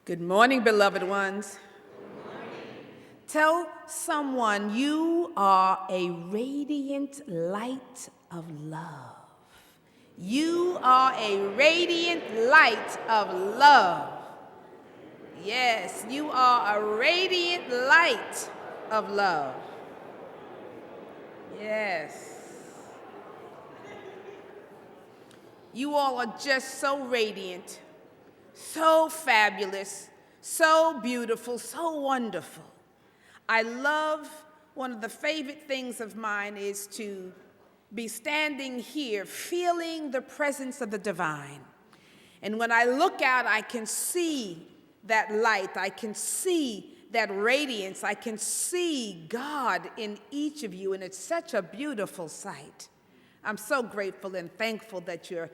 Good morning, beloved ones. Good morning. Tell someone you are a radiant light of love. You are a radiant light of love. Yes, you are a radiant light of love. Yes. You all are just so radiant. So fabulous, so beautiful, so wonderful. I love, one of the favorite things of mine is to be standing here feeling the presence of the divine. And when I look out, I can see that light, I can see that radiance, I can see God in each of you, and it's such a beautiful sight. I'm so grateful and thankful that you're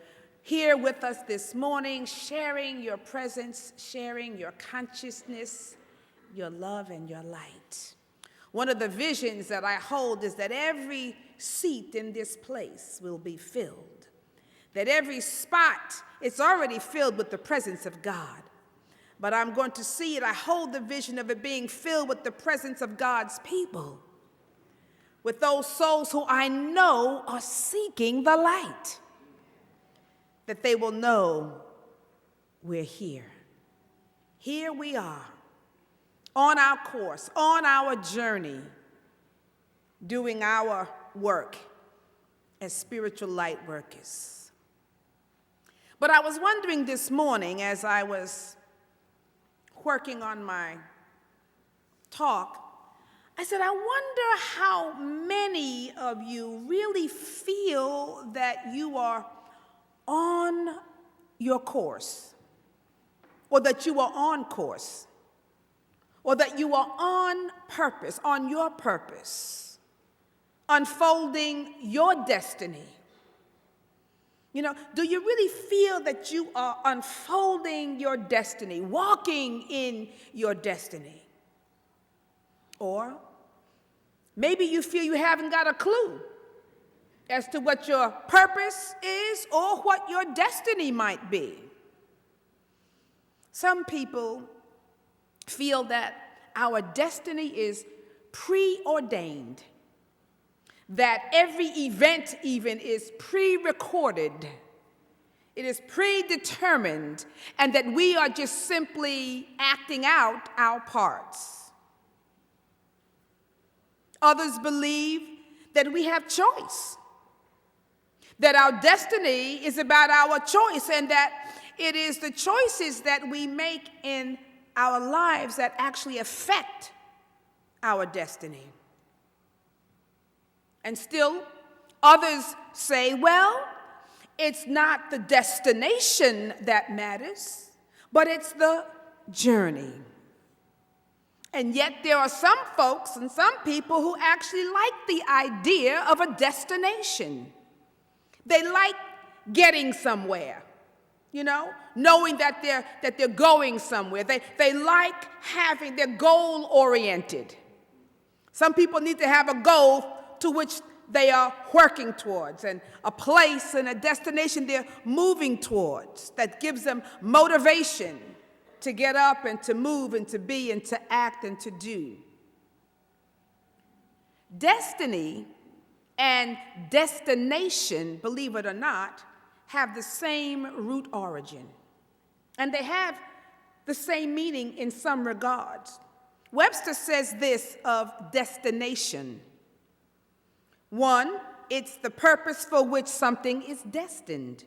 here with us this morning, sharing your presence, sharing your consciousness, your love, and your light. One of the visions that I hold is that every seat in this place will be filled, that every spot, it's already filled with the presence of God. But I'm going to see it, I hold the vision of it being filled with the presence of God's people, with those souls who I know are seeking the light, that they will know we're here. Here we are, on our course, on our journey, doing our work as spiritual light workers. But I was wondering this morning as I was working on my talk, I said, I wonder how many of you really feel that you are on your course, or that you are on course, or that you are on purpose, on your purpose, unfolding your destiny. You know, do you really feel that you are unfolding your destiny, walking in your destiny? Or maybe you feel you haven't got a clue as to what your purpose is or what your destiny might be. Some people feel that our destiny is preordained, that every event even is pre-recorded, it is predetermined, and that we are just simply acting out our parts. Others believe that we have choice, that our destiny is about our choice, and that it is the choices that we make in our lives that actually affect our destiny. And still, others say, well, it's not the destination that matters, but it's the journey. And yet there are some folks and some people who actually like the idea of a destination. They like getting somewhere, you know, knowing that they're going somewhere. They like having, they're goal-oriented. Some people need to have a goal to which they are working towards, and a place and a destination they're moving towards that gives them motivation to get up and to move and to be and to act and to do. Destiny and destination, believe it or not, have the same root origin. And they have the same meaning in some regards. Webster says this of destination. One, it's the purpose for which something is destined.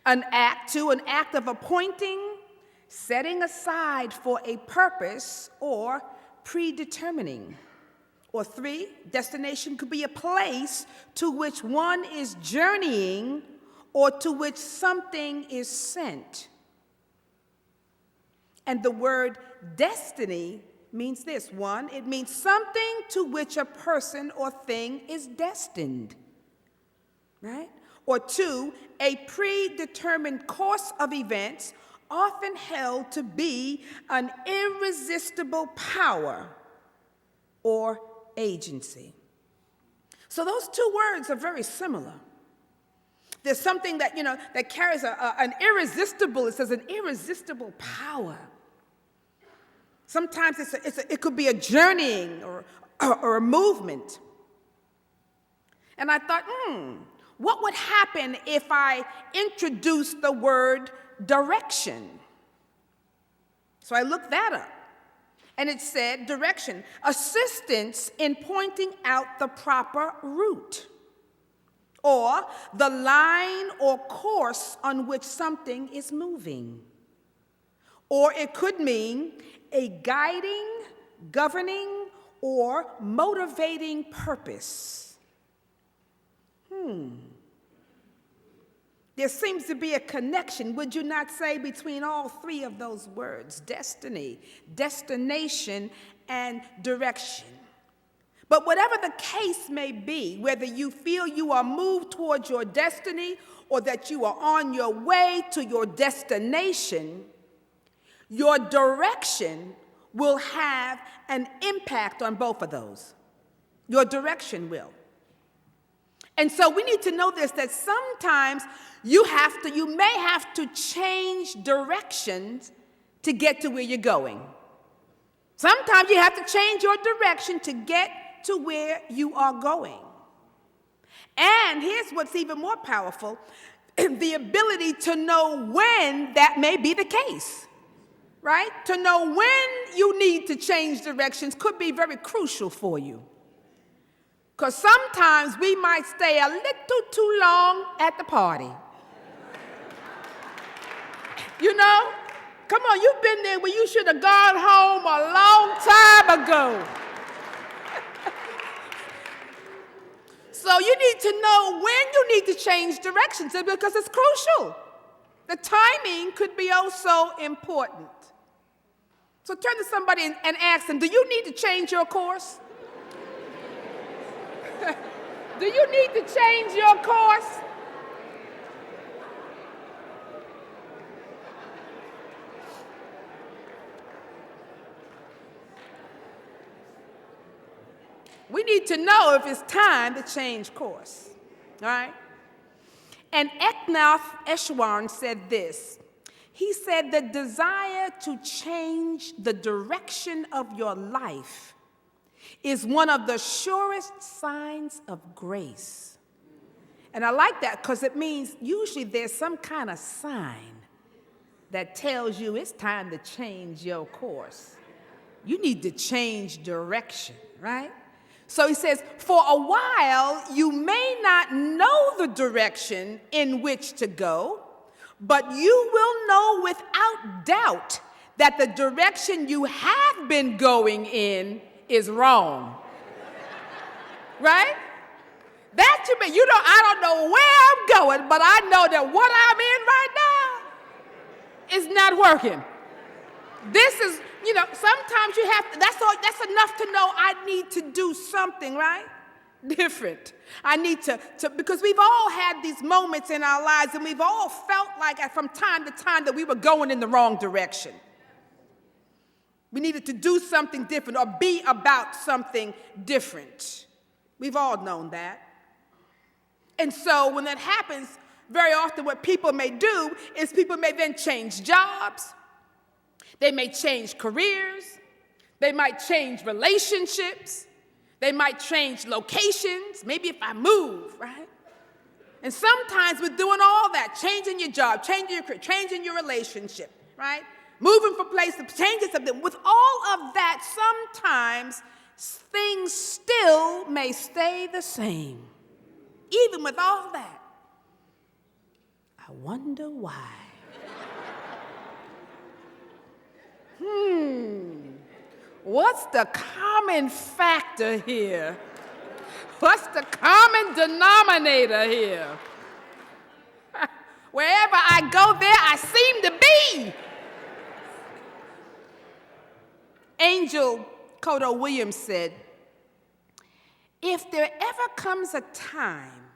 An act of appointing, setting aside for a purpose, or predetermining. Or three, destination could be a place to which one is journeying or to which something is sent. And the word destiny means this. One, it means something to which a person or thing is destined, right? Or two, a predetermined course of events often held to be an irresistible power or agency. So those two words are very similar. There's something that, that carries an irresistible, it says an irresistible power. Sometimes it could be a journeying or a movement. And I thought, what would happen if I introduced the word direction? So I looked that up. And it said direction, assistance in pointing out the proper route, or the line or course on which something is moving. Or it could mean a guiding, governing, or motivating purpose. There seems to be a connection, would you not say, between all three of those words: destiny, destination, and direction. But whatever the case may be, whether you feel you are moved towards your destiny or that you are on your way to your destination, your direction will have an impact on both of those. Your direction will. And so we need to know this, that sometimes you may have to change directions to get to where you're going. Sometimes you have to change your direction to get to where you are going. And here's what's even more powerful, the ability to know when that may be the case, right? To know when you need to change directions could be very crucial for you. Because sometimes we might stay a little too long at the party. Come on, you've been there where you should have gone home a long time ago. So you need to know when you need to change directions because it's crucial. The timing could be also important. So turn to somebody and ask them, do you need to change your course? Do you need to change your course? We need to know if it's time to change course, all right? And Eknath Eschwaren said this. He said, the desire to change the direction of your life is one of the surest signs of grace. And I like that because it means usually there's some kind of sign that tells you it's time to change your course. You need to change direction, right? So he says, for a while, you may not know the direction in which to go, but you will know without doubt that the direction you have been going in is wrong. Right? That to me, I don't know where I'm going, but I know that what I'm in right now is not working. This is, sometimes you have to, that's enough to know I need to do something, right? Different. I need to, because we've all had these moments in our lives and we've all felt like from time to time that we were going in the wrong direction. We needed to do something different or be about something different. We've all known that. And so when that happens, very often what people may do is people may then change jobs. They may change careers. They might change relationships. They might change locations. Maybe if I move, right? And sometimes we're doing all that, changing your job, changing your career, changing your relationship, right? Moving from place to changing something. With all of that, sometimes things still may stay the same. Even with all that. I wonder why. What's the common factor here? What's the common denominator here? Wherever I go, there I seem to be. Angel Kodo Williams said, if there ever comes a time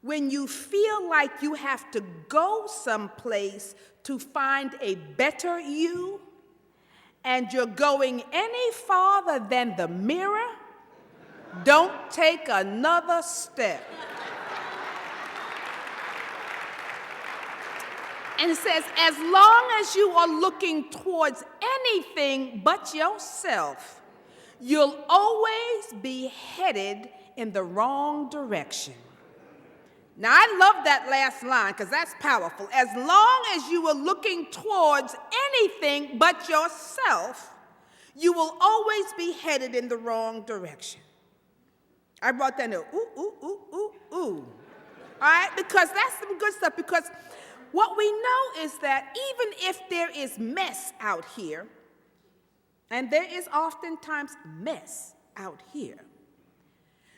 when you feel like you have to go someplace to find a better you, and you're going any farther than the mirror, don't take another step. And it says, as long as you are looking towards anything but yourself, you'll always be headed in the wrong direction. Now, I love that last line because that's powerful. As long as you are looking towards anything but yourself, you will always be headed in the wrong direction. I brought that note, ooh, ooh, ooh, ooh, ooh. All right, because that's some good stuff, because what we know is that even if there is mess out here, and there is oftentimes mess out here,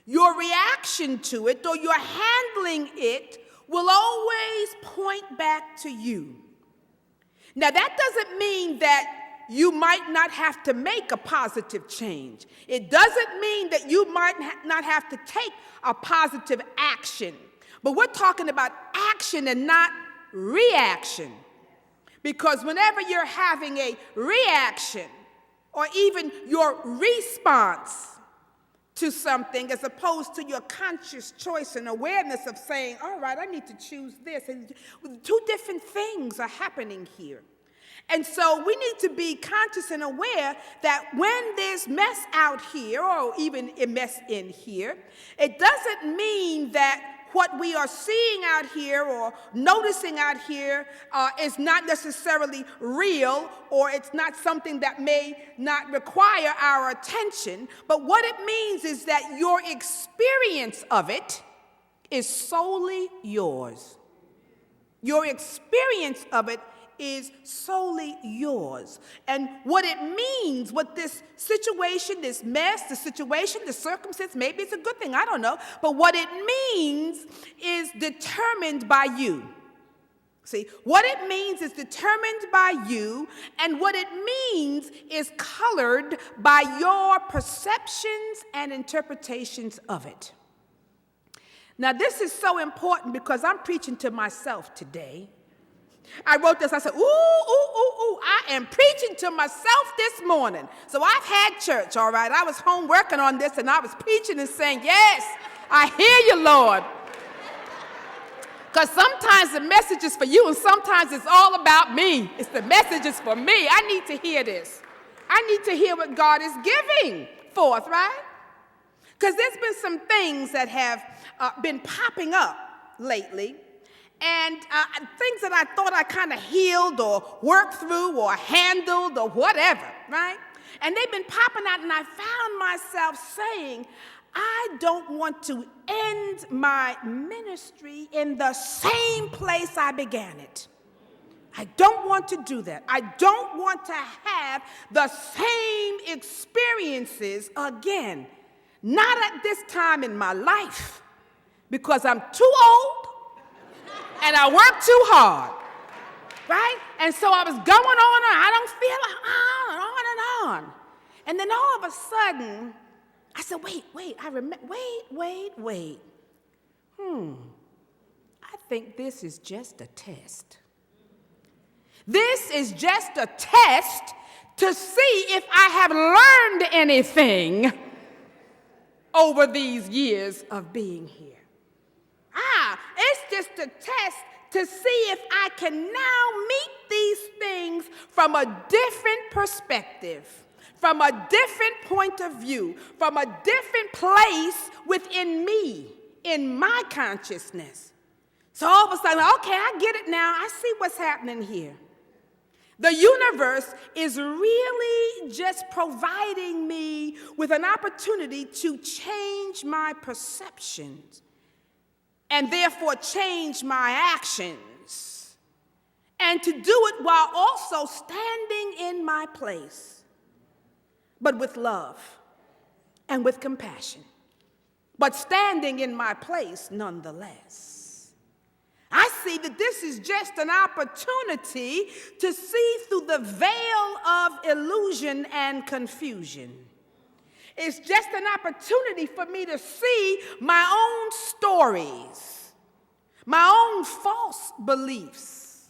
your reaction to it or your handling it will always point back to you. Now, that doesn't mean that you might not have to make a positive change. It doesn't mean that you might not have to take a positive action. But we're talking about action and not reaction. Because whenever you're having a reaction or even your response to something as opposed to your conscious choice and awareness of saying, all right, I need to choose this. And two different things are happening here. And so we need to be conscious and aware that when there's mess out here or even a mess in here, it doesn't mean that what we are seeing out here or noticing out here is not necessarily real, or it's not something that may not require our attention. But what it means is that your experience of it is solely yours. Your experience of it is solely yours. And what it means, what this situation, this mess, the situation, the circumstance, maybe it's a good thing, I don't know, but what it means is determined by you. See, what it means is determined by you, and what it means is colored by your perceptions and interpretations of it. Now, this is so important because I'm preaching to myself today. I wrote this, I said, ooh, ooh, ooh, ooh, I am preaching to myself this morning. So I've had church, all right. I was home working on this, and I was preaching and saying, yes, I hear you, Lord. Because sometimes the message is for you, and sometimes it's all about me. It's the message is for me. I need to hear this. I need to hear what God is giving forth, right? Because there's been some things that have been popping up lately. And things that I thought I kind of healed or worked through or handled or whatever, right? And they've been popping out, and I found myself saying, I don't want to end my ministry in the same place I began it. I don't want to do that. I don't want to have the same experiences again. Not at this time in my life, because I'm too old. And I work too hard, right? And so I was going on and I don't feel like on and on. And then all of a sudden, I said, wait, I think this is just a test. This is just a test to see if I have learned anything over these years of being here. It's just a test to see if I can now meet these things from a different perspective, from a different point of view, from a different place within me, in my consciousness. So all of a sudden, okay, I get it now. I see what's happening here. The universe is really just providing me with an opportunity to change my perceptions and therefore change my actions, and to do it while also standing in my place, but with love and with compassion, but standing in my place nonetheless. I see that this is just an opportunity to see through the veil of illusion and confusion. It's just an opportunity for me to see my own stories, my own false beliefs.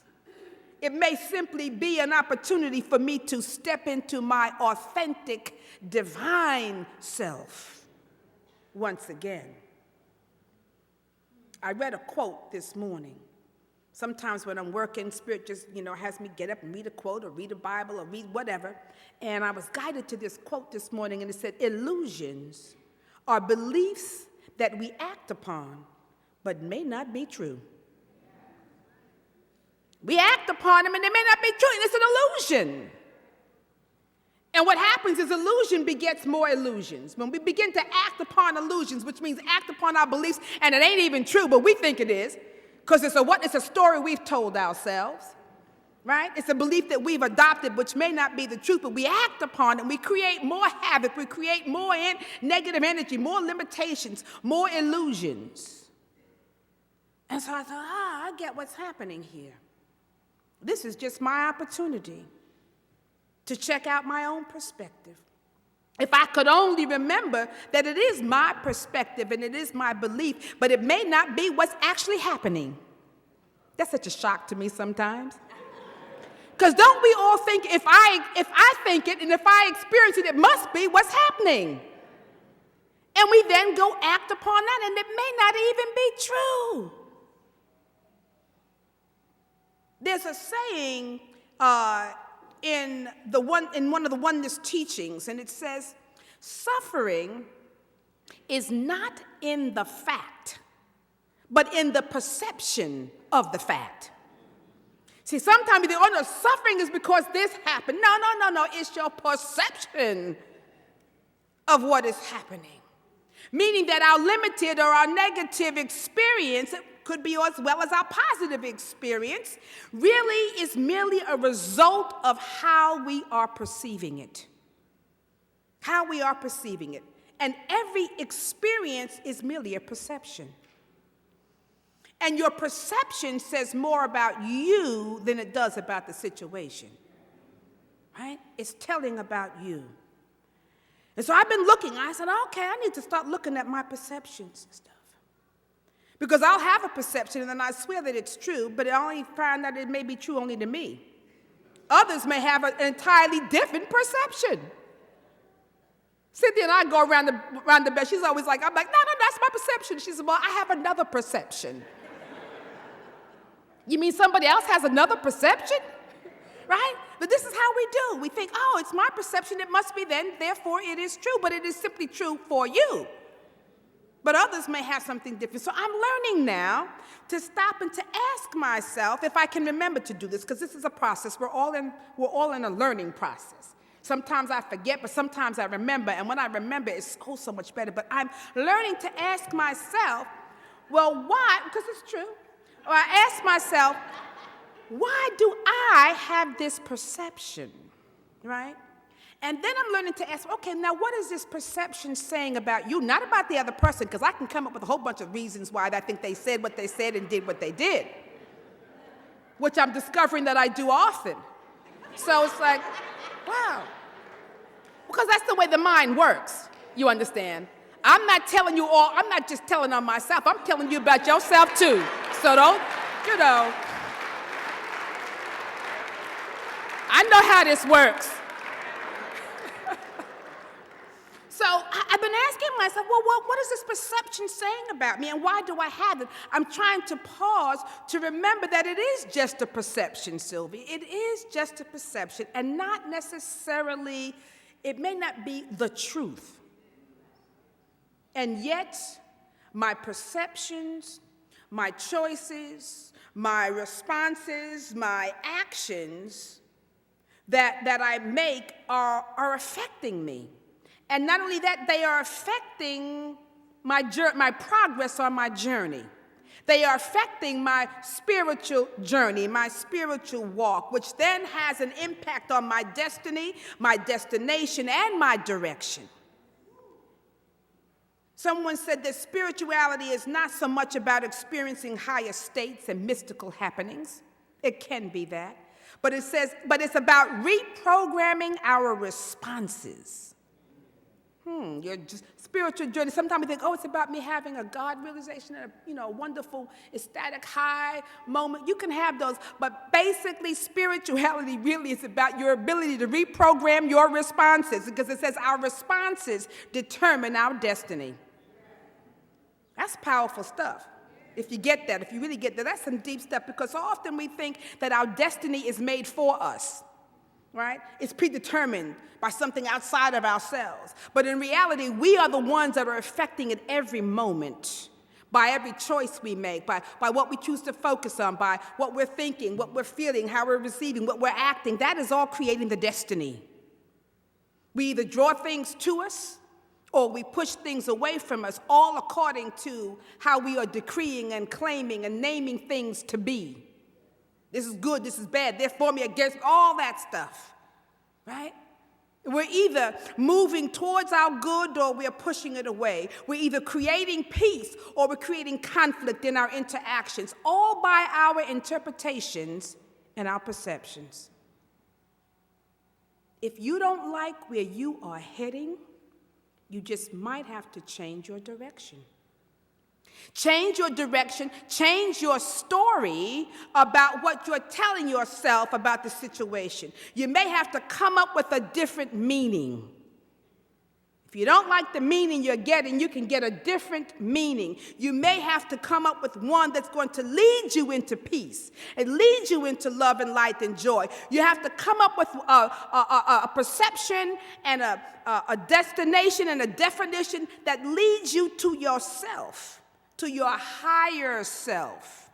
It may simply be an opportunity for me to step into my authentic, divine self once again. I read a quote this morning Sometimes when I'm working, Spirit just, has me get up and read a quote or read a Bible or read whatever. And I was guided to this quote this morning, and it said, illusions are beliefs that we act upon, but may not be true. We act upon them, and they may not be true, and it's an illusion. And what happens is illusion begets more illusions. When we begin to act upon illusions, which means act upon our beliefs, and it ain't even true, but we think it is, because it's a story we've told ourselves, right? It's a belief that we've adopted, which may not be the truth, but we act upon it, and we create more havoc, we create more negative energy, more limitations, more illusions. And so I thought, I get what's happening here. This is just my opportunity to check out my own perspective. If I could only remember that it is my perspective and it is my belief, but it may not be what's actually happening. That's such a shock to me sometimes. Because don't we all think if I think it and if I experience it, it must be what's happening. And we then go act upon that, and it may not even be true. There's a saying in one of the oneness teachings, and it says, suffering is not in the fact, but in the perception of the fact. See, sometimes you think, oh no, suffering is because this happened. No, it's your perception of what is happening. Meaning that our limited or our negative experience, could be as well as our positive experience, really is merely a result of how we are perceiving it. How we are perceiving it. And every experience is merely a perception. And your perception says more about you than it does about the situation. Right? It's telling about you. And so I've been looking. I said, okay, I need to start looking at my perceptions and stuff. Because I'll have a perception, and then I swear that it's true, but I only find that it may be true only to me. Others may have an entirely different perception. Cynthia and I go around the bed. She's always like, I'm like, no, that's my perception. She said, well, I have another perception. You mean somebody else has another perception? Right? But this is how we do. We think, oh, it's my perception. It must be then. Therefore, it is true. But it is simply true for you. But others may have something different. So I'm learning now to stop and to ask myself if I can remember to do this, because this is a process. We're all in a learning process. Sometimes I forget, but sometimes I remember. And when I remember, it's so much better. But I'm learning to ask myself, well, why? Because it's true. Or I ask myself, why do I have this perception, right? And then I'm learning to ask, okay, now what is this perception saying about you? Not about the other person, because I can come up with a whole bunch of reasons why I think they said what they said and did what they did, which I'm discovering that I do often. So it's like, wow. Because that's the way the mind works, you understand? I'm not telling you all, I'm not just telling on myself, I'm telling you about yourself too. So don't, I know how this works. So I've been asking myself, well, what is this perception saying about me, and why do I have it? I'm trying to pause to remember that it is just a perception, Sylvia. It is just a perception, and not necessarily, it may not be the truth. And yet, my perceptions, my choices, my responses, my actions that I make are affecting me. And not only that, they are affecting my progress on my journey. They are affecting my spiritual journey, my spiritual walk, which then has an impact on my destiny, my destination, and my direction. Someone said that spirituality is not so much about experiencing higher states and mystical happenings. It can be that. But it's about reprogramming our responses. Your spiritual journey. Sometimes we think, oh, it's about me having a God realization and a wonderful, ecstatic high moment. You can have those, but basically spirituality really is about your ability to reprogram your responses, because it says our responses determine our destiny. That's powerful stuff. If you get that, if you really get that, that's some deep stuff, because often we think that our destiny is made for us, right? It's predetermined by something outside of ourselves. But in reality, we are the ones that are affecting it every moment, by every choice we make, by what we choose to focus on, by what we're thinking, what we're feeling, how we're receiving, what we're acting. That is all creating the destiny. We either draw things to us or we push things away from us, all according to how we are decreeing and claiming and naming things to be. This is good, this is bad, they're for me, against, all that stuff, right? We're either moving towards our good or we're pushing it away. We're either creating peace or we're creating conflict in our interactions, all by our interpretations and our perceptions. If you don't like where you are heading, you just might have to change your direction. Change your direction, change your story about what you're telling yourself about the situation. You may have to come up with a different meaning. If you don't like the meaning you're getting, you can get a different meaning. You may have to come up with one that's going to lead you into peace and lead you into love and light and joy. You have to come up with a perception and a destination and a definition that leads you to yourself, to your higher self,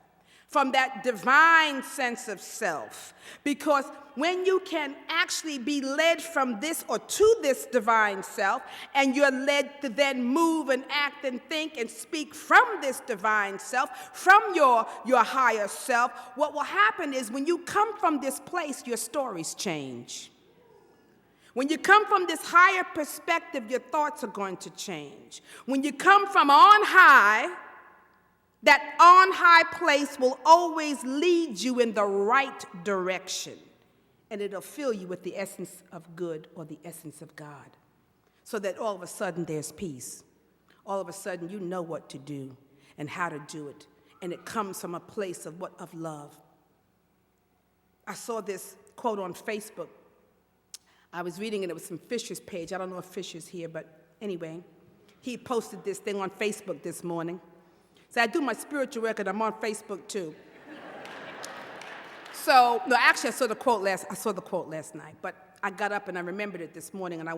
from that divine sense of self. Because when you can actually be led from this or to this divine self, and you're led to then move and act and think and speak from this divine self, from your higher self, what will happen is when you come from this place, your stories change. When you come from this higher perspective, your thoughts are going to change. When you come from on high, that on high place will always lead you in the right direction. And it'll fill you with the essence of good or the essence of God. So that all of a sudden there's peace. All of a sudden you know what to do and how to do it. And it comes from a place of love. I saw this quote on Facebook. I was reading it, it was from Fisher's page. I don't know if Fisher's here, but anyway, he posted this thing on Facebook this morning. So I do my spiritual work and I'm on Facebook too. So, no, actually I saw the quote last night, but I got up and I remembered it this morning and I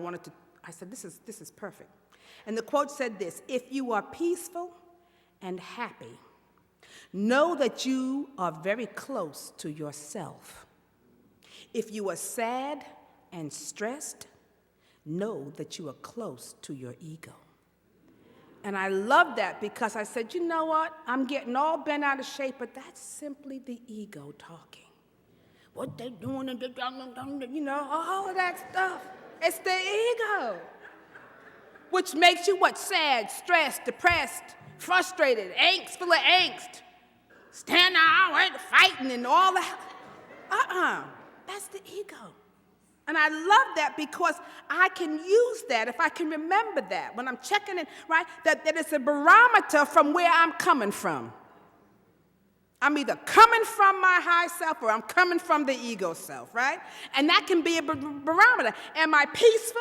said, this is perfect. And the quote said this: if you are peaceful and happy, know that you are very close to yourself. If you are sad and stressed, know that you are close to your ego. And I love that because I said, you know what? I'm getting all bent out of shape, but that's simply the ego talking. What they doing, you know, all of that stuff. It's the ego. Which makes you what? Sad, stressed, depressed, frustrated, full of angst. Standing out, fighting and all that. That's the ego. And I love that because I can use that if I can remember that when I'm checking it, right? That it's a barometer from where I'm coming from. I'm either coming from my high self or I'm coming from the ego self, right? And that can be a barometer. Am I peaceful?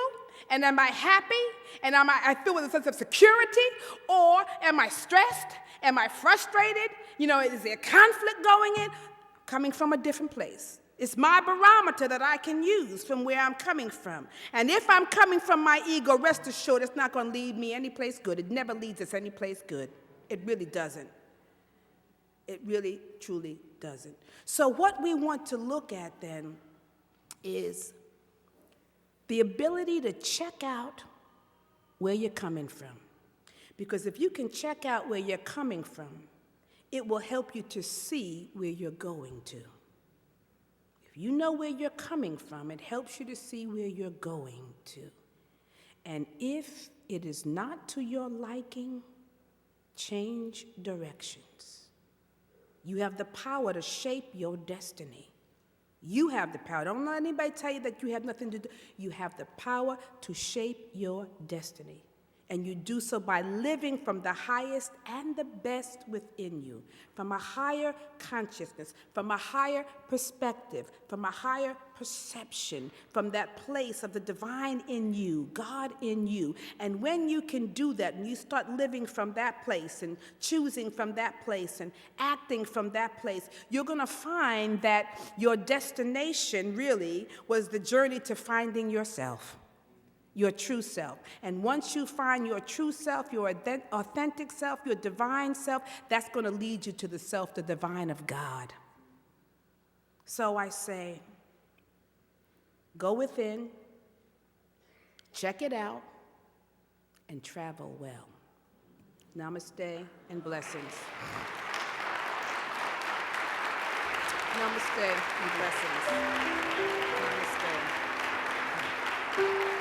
And am I happy? And I feel with a sense of security? Or am I stressed? Am I frustrated? You know, is there conflict going in? Coming from a different place. It's my barometer that I can use from where I'm coming from. And if I'm coming from my ego, rest assured it's not going to lead me anyplace good. It never leads us anyplace good. It really doesn't. It really, truly doesn't. So what we want to look at then is the ability to check out where you're coming from. Because if you can check out where you're coming from, it will help you to see where you're going to. If you know where you're coming from, it helps you to see where you're going to. And if it is not to your liking, change directions. You have the power to shape your destiny. You have the power. Don't let anybody tell you that you have nothing to do. You have the power to shape your destiny. And you do so by living from the highest and the best within you, from a higher consciousness, from a higher perspective, from a higher perception, from that place of the divine in you, God in you. And when you can do that, and you start living from that place and choosing from that place and acting from that place, you're going to find that your destination really was the journey to finding yourself. Your true self. And once you find your true self, your authentic self, your divine self, that's going to lead you to the self, the divine of God. So I say, go within, check it out, and travel well. Namaste and blessings. Namaste and blessings. Namaste.